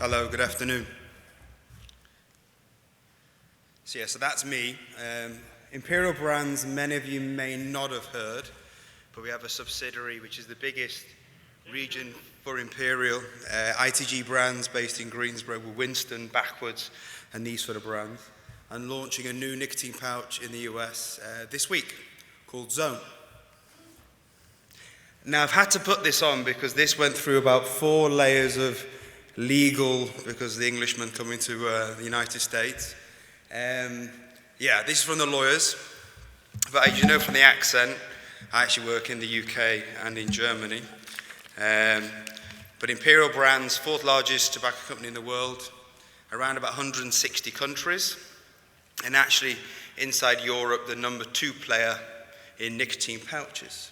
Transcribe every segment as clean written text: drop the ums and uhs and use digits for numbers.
Hello, good afternoon. So that's me. Imperial Brands, many of you may not have heard, but we have a subsidiary which is the biggest region for Imperial. ITG Brands based in Greensboro with Winston, Backwards, and these sort of brands, and launching a new nicotine pouch in the US this week called Zone. Now I've had to put this on because this went through about 4 layers of legal, because the Englishman coming to the United States. This is from the lawyers, but as you know from the accent, I actually work in the UK and in Germany. But Imperial Brands, 4th largest tobacco company in the world, around about 160 countries, and actually inside Europe, the number 2 player in nicotine pouches.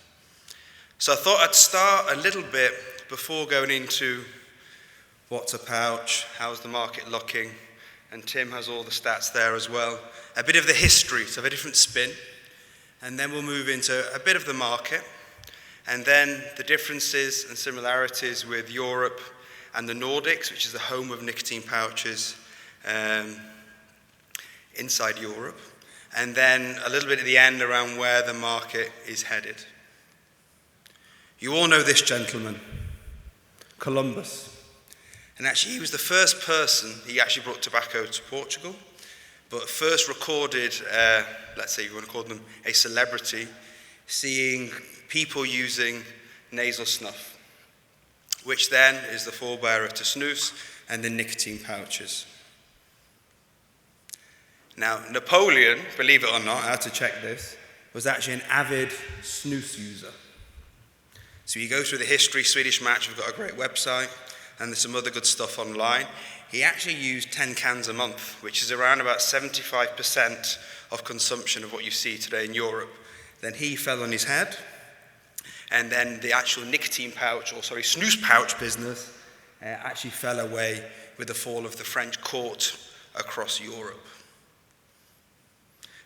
So I thought I'd start a little bit before going into what's a pouch, how's the market looking, and Tim has all the stats there as well. A bit of the history, so a different spin, and then we'll move into a bit of the market, and then the differences and similarities with Europe and the Nordics, which is the home of nicotine pouches inside Europe, and then a little bit at the end around where the market is headed. You all know this gentleman, Columbus. And actually, he was the first person, he actually brought tobacco to Portugal, but first recorded, let's say you want to call them a celebrity, seeing people using nasal snuff, which then is the forebearer to snus and the nicotine pouches. Now, Napoleon, believe it or not, I had to check this, was actually an avid snus user. So you go through the history, Swedish Match have got a great website, and there's some other good stuff online. He actually used 10 cans a month, which is around about 75% of consumption of what you see today in Europe. Then he fell on his head, and then the actual nicotine pouch, snus pouch business actually fell away with the fall of the French court across Europe.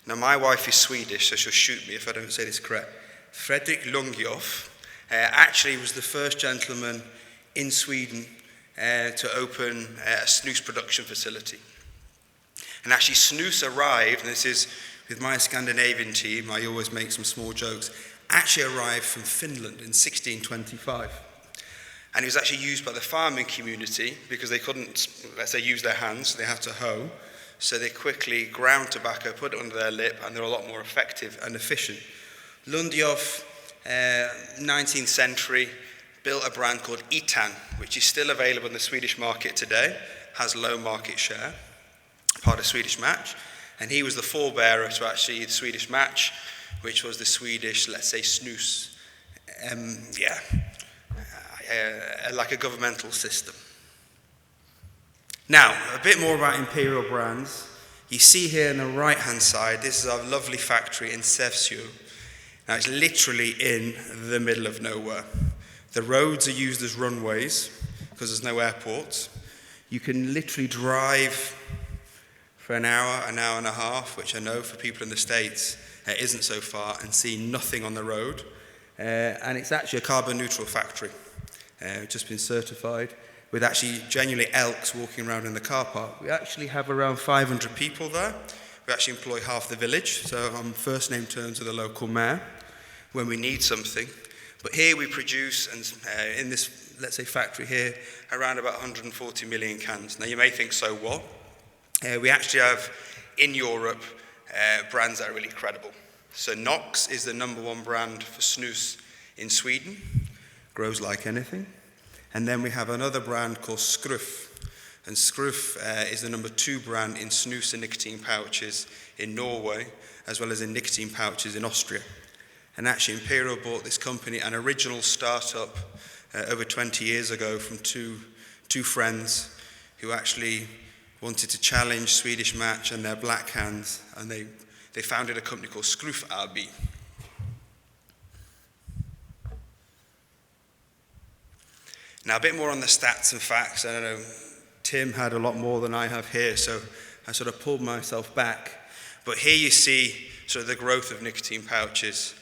Now my wife is Swedish, so she'll shoot me if I don't say this correct. Fredrik Lundgren actually was the first gentleman in Sweden to open a snus production facility. And actually snus arrived, and this is with my Scandinavian team, I always make some small jokes, actually arrived from Finland in 1625. And it was actually used by the farming community because they couldn't, let's say, use their hands, so they had to hoe. So they quickly ground tobacco, put it under their lip, and they're a lot more effective and efficient. Lundgren, 19th century, built a brand called Etan, which is still available in the Swedish market today, has low market share, part of Swedish Match, and he was the forebearer to actually the Swedish Match, which was the Swedish, let's say, snus, like a governmental system. Now, a bit more about Imperial Brands. You see here on the right-hand side, this is our lovely factory in Sävsjö. Now, it's literally in the middle of nowhere. The roads are used as runways because there's no airports. You can literally drive for an hour and a half, which I know for people in the States isn't so far, and see nothing on the road. And it's actually a carbon neutral factory, just been certified, with actually genuinely elks walking around in the car park. We actually have around 500 people there. We actually employ half the village, so I'm first name terms with the local mayor when we need something. But here we produce, and in this, let's say, factory here, around about 140 million cans. Now you may think, so what? We actually have, in Europe, brands that are really credible. So KNOX is the number 1 brand for snus in Sweden, grows like anything. And then we have another brand called Skruf. And Skruf is the number 2 brand in snus and nicotine pouches in Norway, as well as in nicotine pouches in Austria. And actually, Imperial bought this company, an original startup over 20 years ago from two friends who actually wanted to challenge Swedish Match and their black hands, and they founded a company called Skruf AB. Now, a bit more on the stats and facts. I don't know, Tim had a lot more than I have here, so I sort of pulled myself back. But here you see sort of the growth of nicotine pouches.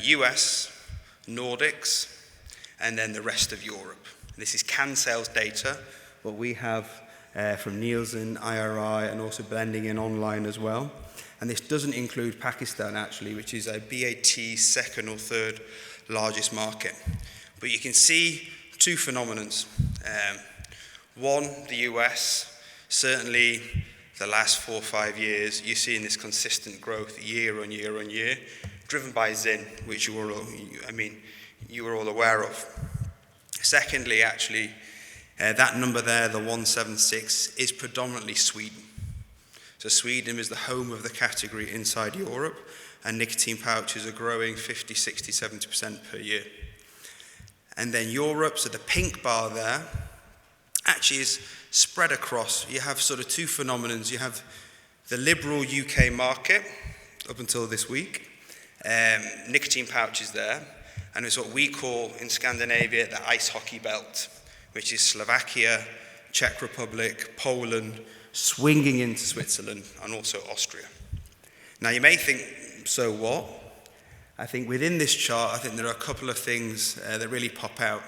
US, Nordics, and then the rest of Europe. This is can sales data, but we have from Nielsen, IRI, and also blending in online as well. And this doesn't include Pakistan, actually, which is a BAT second or third largest market. But you can see two phenomenons. One, the US, certainly the last 4 or 5 years, you're seeing this consistent growth year on year on year, driven by ZYN, which you were all aware of. Secondly, actually, that number there, the 176, is predominantly Sweden. So Sweden is the home of the category inside Europe, and nicotine pouches are growing 50, 60, 70% per year. And then Europe, so the pink bar there, actually is spread across. You have sort of two phenomenons. You have the liberal UK market, up until this week, nicotine pouches there, and it's what we call in Scandinavia the ice hockey belt, which is Slovakia, Czech Republic, Poland, swinging into Switzerland, and also Austria. Now you may think, so what? I think within this chart, I think there are a couple of things that really pop out.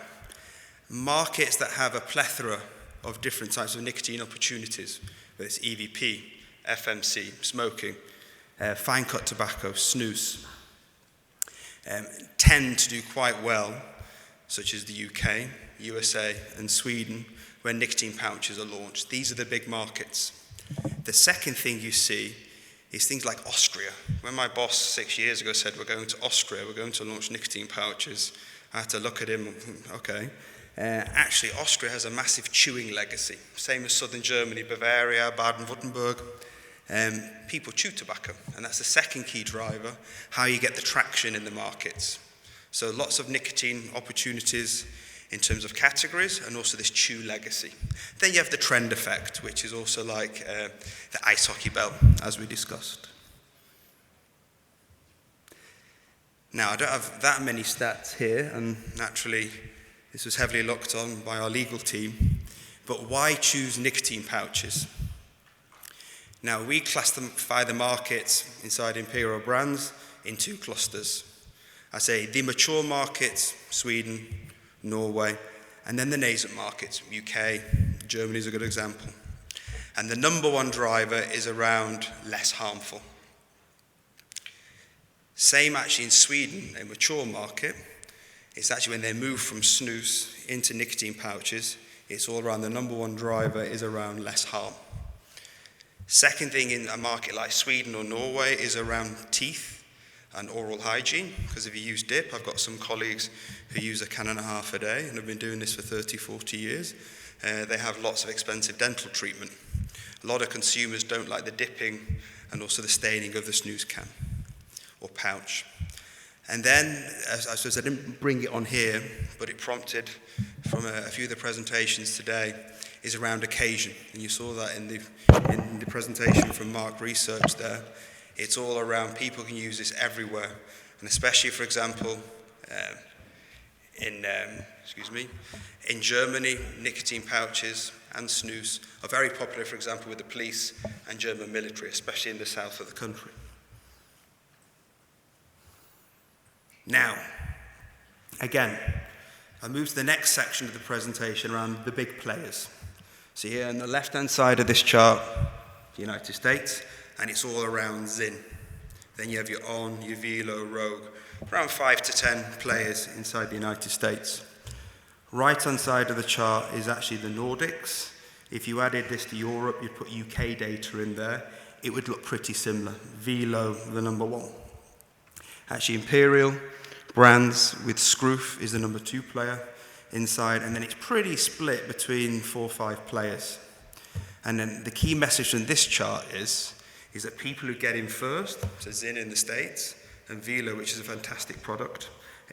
Markets that have a plethora of different types of nicotine opportunities, whether it's EVP, FMC, smoking, fine cut tobacco, snus, tend to do quite well, such as the UK, USA, and Sweden, where nicotine pouches are launched. These are the big markets. The second thing you see is things like Austria. When my boss 6 years ago said, we're going to Austria, we're going to launch nicotine pouches, I had to look at him, okay. Actually, Austria has a massive chewing legacy, same as southern Germany, Bavaria, Baden-Württemberg. People chew tobacco, and that's the second key driver, how you get the traction in the markets. So lots of nicotine opportunities in terms of categories, and also this chew legacy. Then you have the trend effect, which is also like the ice hockey belt, as we discussed. Now, I don't have that many stats here, and naturally, this was heavily looked on by our legal team, but why choose nicotine pouches? Now, we classify the markets inside Imperial Brands in two clusters. I say the mature markets, Sweden, Norway, and then the nascent markets, UK, Germany is a good example. And the number one driver is around less harmful. Same actually in Sweden, a mature market. It's actually when they move from snus into nicotine pouches, it's all around the number one driver is around less harm. Second thing in a market like Sweden or Norway is around teeth and oral hygiene, because if you use dip, I've got some colleagues who use 1.5 cans a day and have been doing this for 30, 40 years. They have lots of expensive dental treatment. A lot of consumers don't like the dipping and also the staining of the snus can or pouch. And then, I suppose I didn't bring it on here, but it prompted from a few of the presentations today, is around occasion. And you saw that in the presentation from Mark Research there. It's all around people can use this everywhere. And especially, for example, in Germany, nicotine pouches and snus are very popular, for example, with the police and German military, especially in the south of the country. Now, again, I move to the next section of the presentation around the big players. So here on the left-hand side of this chart, the United States, and it's all around ZYN. Then you have your On, your Velo, Rogue, around 5 to 10 players inside the United States. Right-hand side of the chart is actually the Nordics. If you added this to Europe, you'd put UK data in there, it would look pretty similar. Velo, the number one. Actually, Imperial Brands with Skruf is the number 2 player inside, and then it's pretty split between 4 or 5 players. And then the key message from this chart is that people who get in first, so ZYN in the States, and Velo, which is a fantastic product,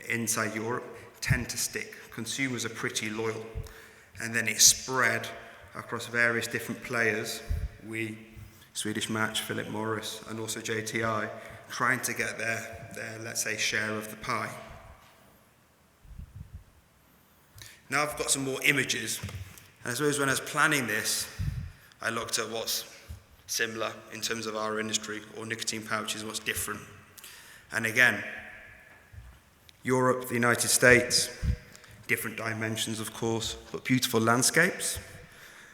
inside Europe, tend to stick. Consumers are pretty loyal. And then it's spread across various different players, we, Swedish Match, Philip Morris, and also JTI, trying to get their, let's say, share of the pie. Now I've got some more images. And I suppose when I was planning this, I looked at what's similar in terms of our industry, or nicotine pouches, what's different. And again, Europe, the United States, different dimensions, of course, but beautiful landscapes.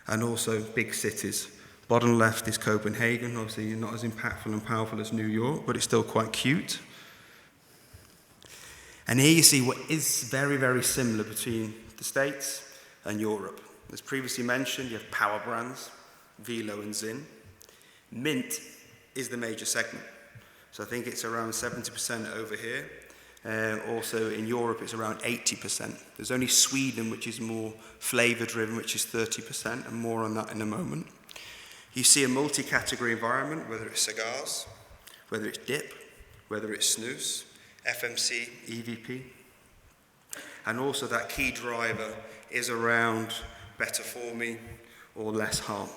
and also big cities. Bottom left is Copenhagen, obviously not as impactful and powerful as New York, but it's still quite cute. And here you see what is very, very similar between the States and Europe. As previously mentioned, you have power brands, Velo and ZYN. Mint is the major segment. So I think it's around 70% over here. Also in Europe, it's around 80%. There's only Sweden, which is more flavor-driven, which is 30%, and more on that in a moment. You see a multi-category environment, whether it's cigars, whether it's dip, whether it's snus, FMC, EVP. And also that key driver is around better for me or less harm.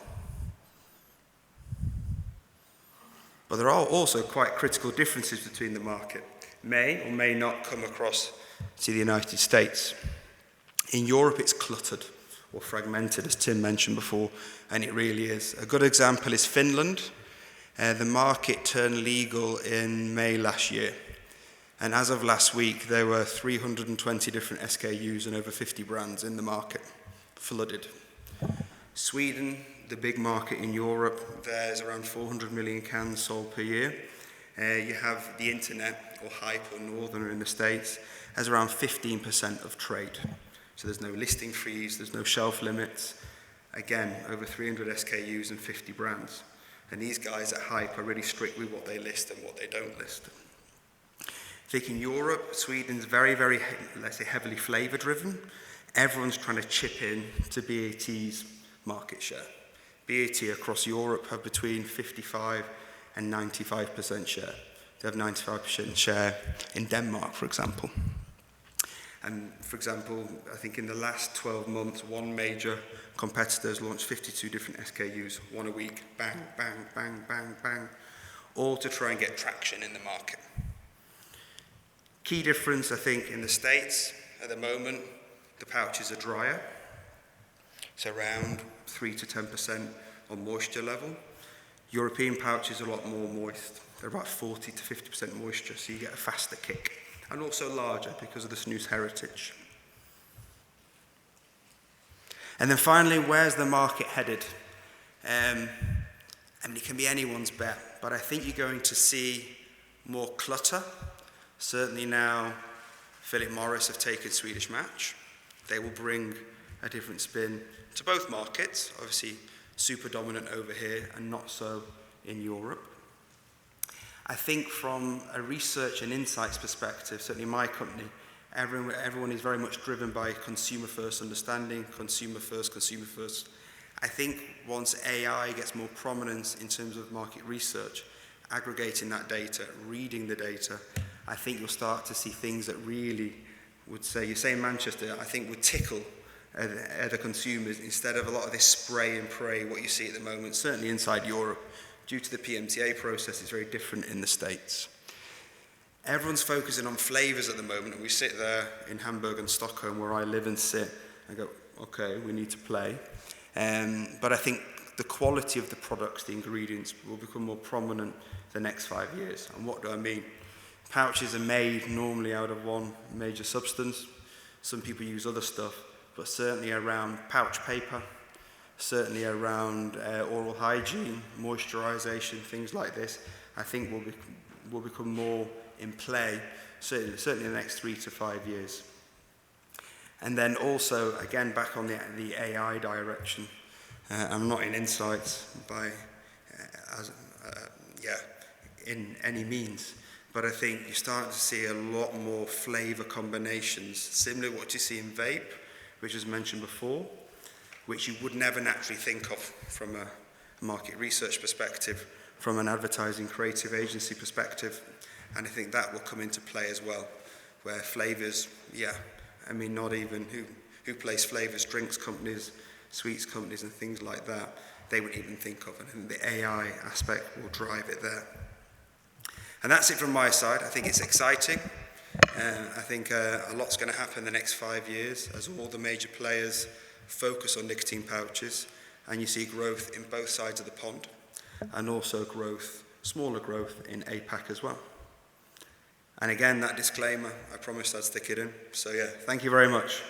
But there are also quite critical differences between the market. May or may not come across to the United States. In Europe, it's cluttered or fragmented, as Tim mentioned before, and it really is. A good example is Finland. The market turned legal in May last year. And as of last week, there were 320 different SKUs and over 50 brands in the market, flooded. Sweden, the big market in Europe, there's around 400 million cans sold per year. You have the internet, or Hyper, Northerner in the States, has around 15% of trade. So there's no listing fees, there's no shelf limits. Again, over 300 SKUs and 50 brands. And these guys at Hype are really strict with what they list and what they don't list. I think in Europe, Sweden's very, very, let's say, heavily flavor-driven. Everyone's trying to chip in to BAT's market share. BAT across Europe have between 55 and 95% share. They have 95% share in Denmark, for example. And for example, I think in the last 12 months, one major competitor has launched 52 different SKUs, one a week, bang, bang, bang, bang, bang, all to try and get traction in the market. Key difference, I think, in the States at the moment, the pouches are drier. It's around 3 to 10% on moisture level. European pouches are a lot more moist. They're about 40 to 50% moisture, so you get a faster kick. And also larger because of the snus heritage. And then finally, where's the market headed? I mean, it can be anyone's bet, but I think you're going to see more clutter. Certainly now, Philip Morris have taken Swedish Match. They will bring a different spin to both markets, obviously super dominant over here and not so in Europe. I think from a research and insights perspective, certainly my company, everyone is very much driven by consumer first understanding, consumer first. I think once AI gets more prominence in terms of market research, aggregating that data, reading the data, I think you'll start to see things that really would say, you say in Manchester, I think would tickle other consumers instead of a lot of this spray and pray, what you see at the moment, certainly inside Europe. Due to the PMTA process, it's very different in the States. Everyone's focusing on flavors at the moment, and we sit there in Hamburg and Stockholm, where I live and sit, and go, okay, we need to play. But I think the quality of the products, the ingredients, will become more prominent the next 5 years. And what do I mean? Pouches are made normally out of one major substance. Some people use other stuff, but certainly around pouch paper, certainly around oral hygiene, moisturization, things like this, I think will become more in play, certainly in the next 3 to 5 years. And then also, again, back on the AI direction, I'm not in insights in any means, but I think you're starting to see a lot more flavor combinations, similar to what you see in vape, which was mentioned before, which you would never naturally think of from a market research perspective, from an advertising creative agency perspective. And I think that will come into play as well, where flavors, I mean, not even who plays flavors, drinks companies, sweets companies and things like that, they wouldn't even think of it. And the AI aspect will drive it there. And that's it from my side. I think it's exciting. I think a lot's going to happen in the next 5 years as all the major players focus on nicotine pouches, and you see growth in both sides of the pond, and also growth, smaller growth in APAC as well. And again, that disclaimer, I promised I'd stick it in. So yeah, thank you very much.